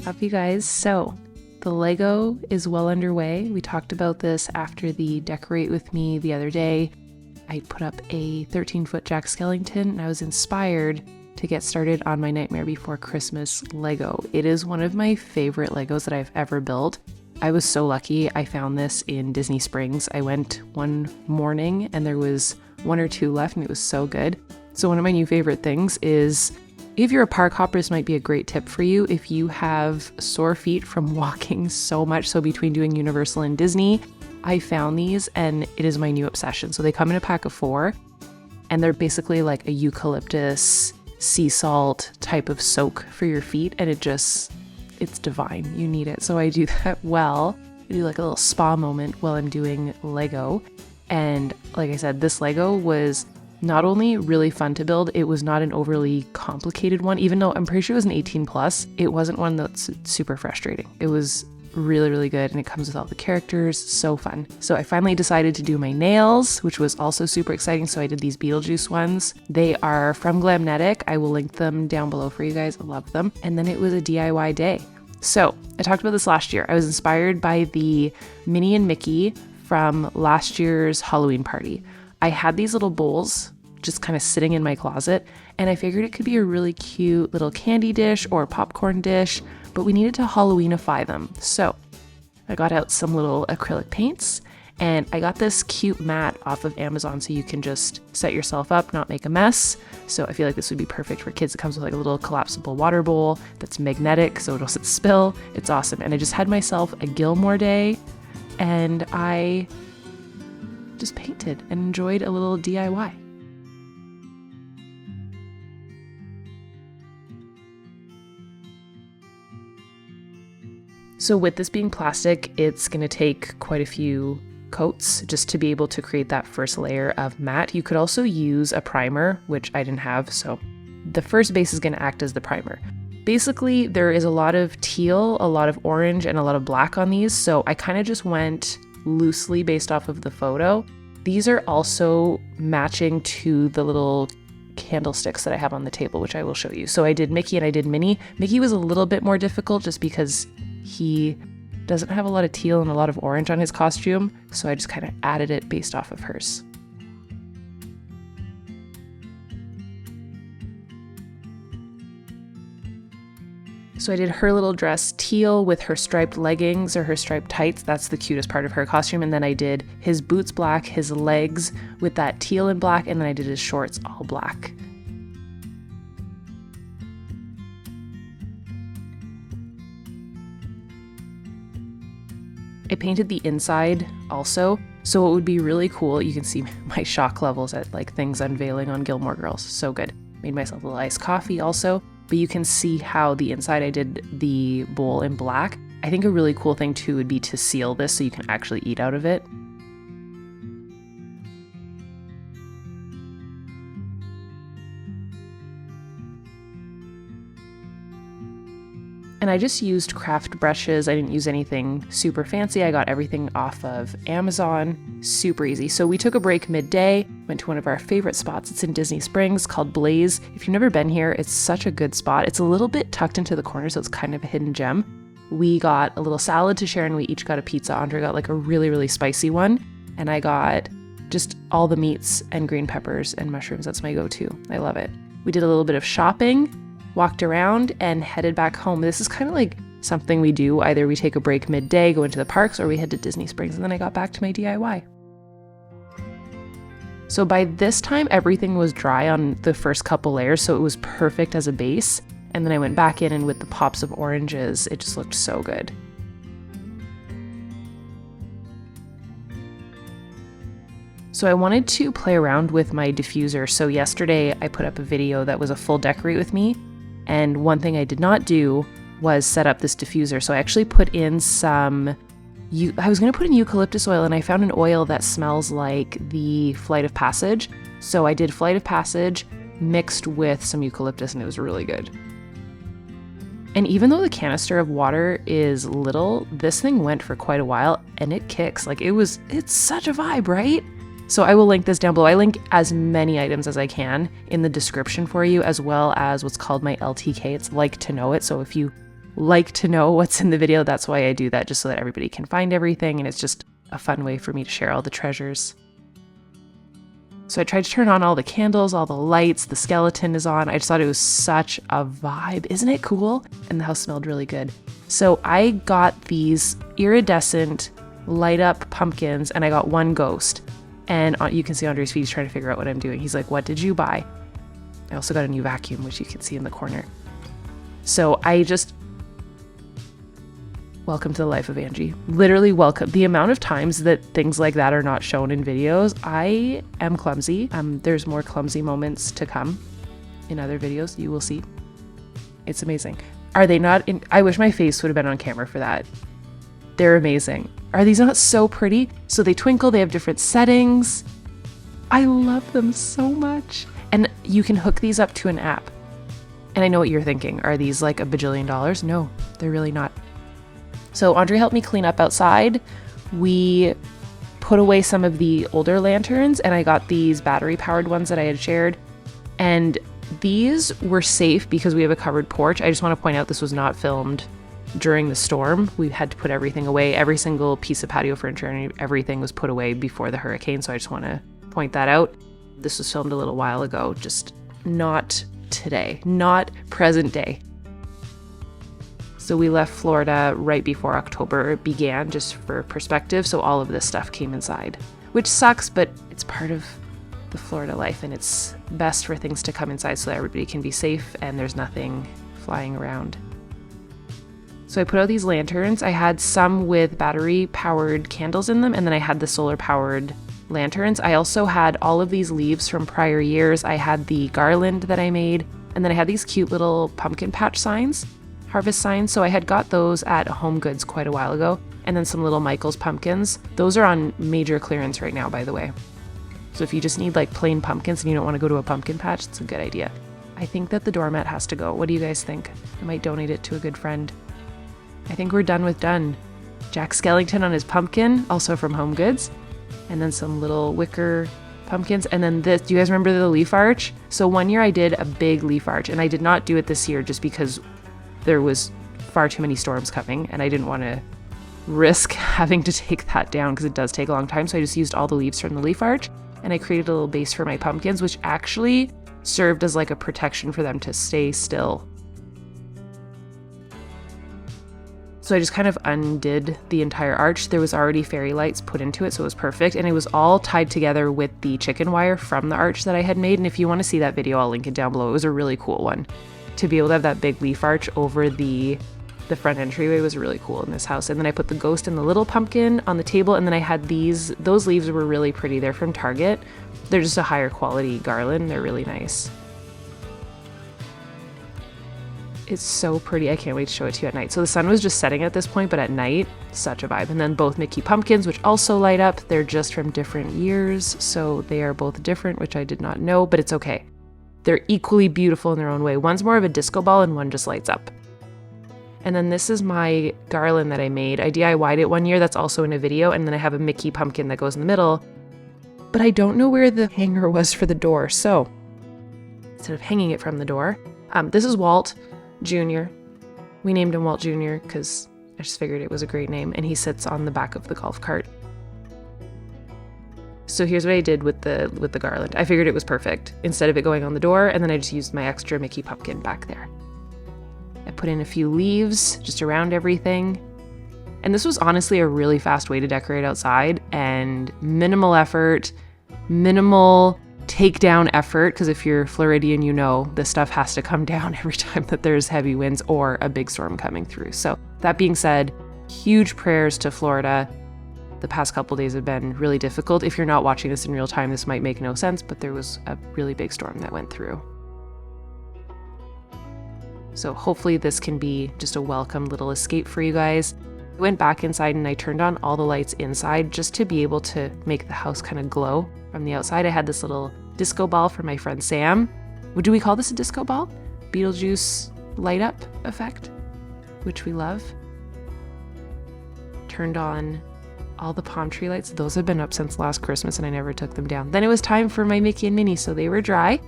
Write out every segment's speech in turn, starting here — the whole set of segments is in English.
up, you guys? So the Lego is well underway. We talked about this after the Decorate with me the other day. I put up a 13-foot Jack Skellington and I was inspired to get started on my Nightmare Before Christmas Lego. It is one of my favorite Legos that I've ever built. I was so lucky. I found this in Disney Springs. I went one morning and there was one or two left and it was so good. So one of my new favorite things is, if you're a park hopper, this might be a great tip for you. If you have sore feet from walking so much, so between doing Universal and Disney, I found these and it is my new obsession. So they come in a pack of 4 and they're basically like a eucalyptus sea salt type of soak for your feet, and it's divine. You need it. So I do that I do like a little spa moment while I'm doing Lego. And like I said, this Lego was not only really fun to build, it was not an overly complicated one, even though I'm pretty sure it was an 18 plus. It wasn't one that's super frustrating. It was really, really good, and it comes with all the characters. So fun. So I finally decided to do my nails, which was also super exciting. So I did these Beetlejuice ones. They are from Glamnetic. I will link them down below for you guys. I love them. And then it was a DIY day. So I talked about this last year. I was inspired by the Minnie and Mickey from last year's Halloween party. I had these little bowls just kind of sitting in my closet, and I figured it could be a really cute little candy dish or popcorn dish, but we needed to Halloweenify them. So I got out some little acrylic paints, and I got this cute mat off of Amazon so you can just set yourself up, not make a mess. So I feel like this would be perfect for kids. It comes with like a little collapsible water bowl that's magnetic so it doesn't spill. It's awesome. And I just had myself a Gilmore day, and I just painted and enjoyed a little DIY. So with this being plastic, it's going to take quite a few coats just to be able to create that first layer of matte. You could also use a primer, which I didn't have, so the first base is going to act as the primer. Basically, there is a lot of teal, a lot of orange, and a lot of black on these, so I kind of just went loosely based off of the photo. These are also matching to the little candlesticks that I have on the table, which I will show you. So I did Mickey and I did Minnie. Mickey was a little bit more difficult just because he doesn't have a lot of teal and a lot of orange on his costume, so I just kind of added it based off of hers. So I did her little dress teal with her striped leggings or her striped tights. That's the cutest part of her costume. And then I did his boots black, his legs with that teal and black, and then I did his shorts all black. I painted the inside also, so it would be really cool. You can see my shock levels at like things unveiling on Gilmore Girls. So good. Made myself a little iced coffee also, but you can see how the inside I did the bowl in black. I think a really cool thing too would be to seal this so you can actually eat out of it. And I just used craft brushes. I didn't use anything super fancy. I got everything off of Amazon. Super easy. So we took a break midday, went to one of our favorite spots. It's in Disney Springs called Blaze. If you've never been here, it's such a good spot. It's a little bit tucked into the corner, so it's kind of a hidden gem. We got a little salad to share and we each got a pizza. Andre got like a really, really spicy one. And I got just all the meats and green peppers and mushrooms. That's my go-to. I love it. We did a little bit of shopping, walked around, and headed back home. This is kind of like something we do. Either we take a break midday, go into the parks, or we head to Disney Springs, and then I got back to my DIY. So by this time, everything was dry on the first couple layers, so it was perfect as a base. And then I went back in, and with the pops of oranges, it just looked so good. So I wanted to play around with my diffuser. So yesterday I put up a video that was a full Decorate with me. And one thing I did not do was set up this diffuser. So I actually put in I was going to put in eucalyptus oil, and I found an oil that smells like the Flight of Passage. So I did Flight of Passage mixed with some eucalyptus, and it was really good. And even though the canister of water is little, this thing went for quite a while, and it kicks. Like it's such a vibe, right? So I will link this down below. I link as many items as I can in the description for you, as well as what's called my LTK. It's like to know it. So if you like to know what's in the video. That's why I do that, just so that everybody can find everything. And it's just a fun way for me to share all the treasures. So I tried to turn on all the candles, all the lights, the skeleton is on. I just thought it was such a vibe. Isn't it cool? And the house smelled really good. So I got these iridescent light up pumpkins and I got one ghost. And you can see Andre's feet, he's trying to figure out what I'm doing. He's like, what did you buy? I also got a new vacuum, which you can see in the corner. So welcome to the life of Angie. Literally welcome. The amount of times that things like that are not shown in videos, I am clumsy. There's more clumsy moments to come in other videos. You will see. It's amazing. Are they not in? I wish my face would have been on camera for that. They're amazing. Are these not so pretty? So they twinkle, they have different settings. I love them so much. And you can hook these up to an app. And I know what you're thinking. Are these like $1 bajillion? No, they're really not. So Andre helped me clean up outside. We put away some of the older lanterns and I got these battery powered ones that I had shared. And these were safe because we have a covered porch. I just want to point out this was not filmed during the storm. We had to put everything away. Every single piece of patio furniture and everything was put away before the hurricane. So I just want to point that out. This was filmed a little while ago, just not today, not present day. So we left Florida right before October began, just for perspective. So all of this stuff came inside, which sucks, but it's part of the Florida life and it's best for things to come inside so that everybody can be safe and there's nothing flying around. So I put out these lanterns. I had some with battery powered candles in them and then I had the solar powered lanterns. I also had all of these leaves from prior years. I had the garland that I made and then I had these cute little pumpkin patch signs. Harvest signs. So I had got those at Home Goods quite a while ago. And then some little Michael's pumpkins. Those are on major clearance right now, by the way. So if you just need like plain pumpkins and you don't want to go to a pumpkin patch, it's a good idea. I think that the doormat has to go. What do you guys think? I might donate it to a good friend. I think we're done with done. Jack Skellington on his pumpkin, also from Home Goods. And then some little wicker pumpkins. And then this, do you guys remember the leaf arch? So one year I did a big leaf arch and I did not do it this year just because there was far too many storms coming and I didn't want to risk having to take that down because it does take a long time. So I just used all the leaves from the leaf arch and I created a little base for my pumpkins, which actually served as like a protection for them to stay still. So I just kind of undid the entire arch. There was already fairy lights put into it, so it was perfect. And it was all tied together with the chicken wire from the arch that I had made. And if you want to see that video, I'll link it down below. It was a really cool one. To be able to have that big leaf arch over the front entryway was really cool in this house. And then I put the ghost and the little pumpkin on the table. And then I had those leaves were really pretty. They're from Target. They're just a higher quality garland. They're really nice. It's so pretty. I can't wait to show it to you at night. So the sun was just setting at this point, but at night, such a vibe. And then both Mickey pumpkins, which also light up. They're just from different years. So they are both different, which I did not know, but it's okay. They're equally beautiful in their own way. One's more of a disco ball and one just lights up. And then this is my garland that I made. I DIY'd it one year. That's also in a video. And then I have a Mickey pumpkin that goes in the middle. But I don't know where the hanger was for the door. So instead of hanging it from the door, this is Walt Jr. We named him Walt Jr. because I just figured it was a great name. And he sits on the back of the golf cart. So here's what I did with the garland. I figured it was perfect instead of it going on the door, and then I just used my extra Mickey pumpkin back there. I put in a few leaves just around everything. And this was honestly a really fast way to decorate outside and minimal effort, minimal takedown effort, because if you're Floridian, you know this stuff has to come down every time that there's heavy winds or a big storm coming through. So that being said, huge prayers to Florida. The past couple days have been really difficult. If you're not watching this in real time, this might make no sense, but there was a really big storm that went through. So hopefully this can be just a welcome little escape for you guys. I went back inside and I turned on all the lights inside just to be able to make the house kind of glow from the outside. I had this little disco ball for my friend Sam. Do we call this a disco ball? Beetlejuice light up effect, which we love. Turned on all the palm tree lights. Those have been up since last Christmas and I never took them down. Then it was time for my Mickey and Minnie, so they were dry.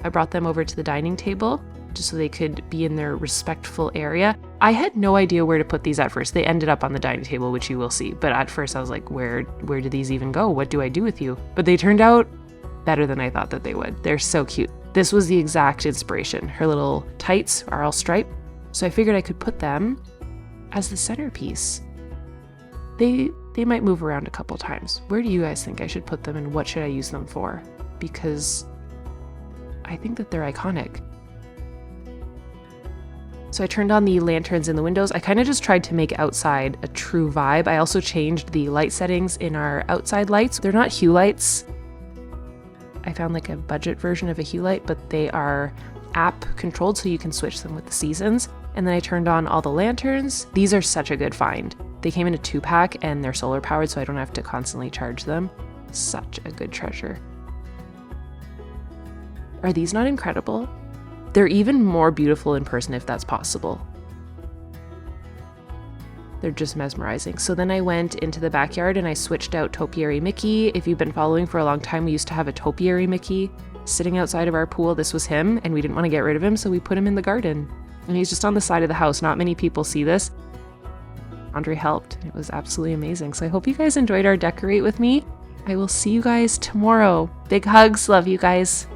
I brought them over to the dining table just so they could be in their respectful area. I had no idea where to put these at first. They ended up on the dining table, which you will see. But at first I was like, where do these even go? What do I do with you? But they turned out better than I thought that they would. They're so cute. This was the exact inspiration. Her little tights are all striped. So I figured I could put them as the centerpiece. They might move around a couple times. Where do you guys think I should put them and what should I use them for? Because I think that they're iconic. So I turned on the lanterns in the windows. I kind of just tried to make outside a true vibe. I also changed the light settings in our outside lights. They're not hue lights. I found like a budget version of a hue light, but they are app controlled so you can switch them with the seasons. And then I turned on all the lanterns. These are such a good find. They came in a 2-pack and they're solar powered, so I don't have to constantly charge them. Such a good treasure. Are these not incredible? They're even more beautiful in person if that's possible. They're just mesmerizing. So then I went into the backyard and I switched out Topiary Mickey. If you've been following for a long time, we used to have a Topiary Mickey sitting outside of our pool. This was him and we didn't want to get rid of him, so we put him in the garden. And he's just on the side of the house. Not many people see this. Andre helped. It was absolutely amazing. So I hope you guys enjoyed our decorate with me. I will see you guys tomorrow. Big hugs. Love you guys.